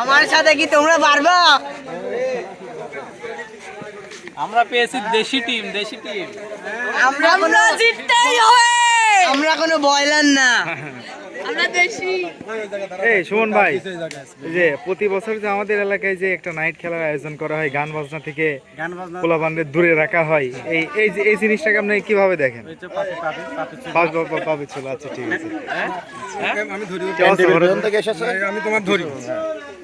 আমার সাথে কি তোমরা পারবা? আমরা পেয়েছি দেশি টিম। আমরা জিততেই হবে, আমরা কোনো বয়লার না, আমরা দেশি। এই সুমন ভাই, এই যে প্রতি বছর যে আমাদের এলাকায় যে একটা নাইট খেলার আয়োজন করা হয়, গান বাজনা থেকে পোলাপানদের দূরে রাখা হয়, এই জিনিসটাকে আপনি কিভাবে দেখেন? পাবে ছিল, আচ্ছা ঠিক আছে। আমি ধরি, আমি তোমার ধরি।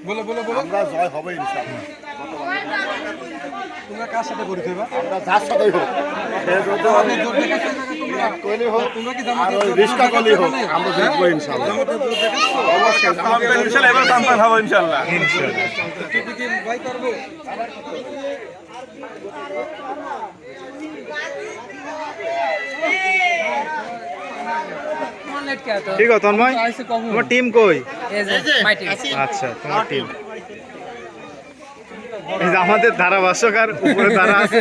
বলো বলো বলো। আমরা জয় হবে ইনশাআল্লাহ। তোমরা কার সাথে করিতে হবে? আমরা যার সাথেই হোক, সে যদি আপনি জোর দেখাচ্ছেন কইলে হোক, তোমরা কি জামাতে আর রিস্কা কইলে হোক, আমরা জিতবো ইনশাআল্লাহ। জামাতে জোর দেখাচ্ছেন অবশ্যই ইনশাআল্লাহ, এবার চাম্পিয়ন হবো ইনশাআল্লাহ। টিপি কি ভাই করব? ঠিক আছে তন্ময়, তোমার টিম কই? আচ্ছা তোমার টিম। এই যে আমাদের ধারাভাষ্যক আর উপরে ধারা আছে।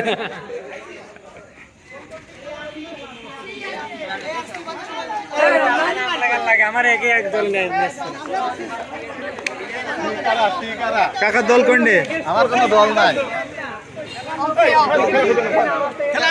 কাকার দল কোনটে? আমার কোনো দল নাই। খেলা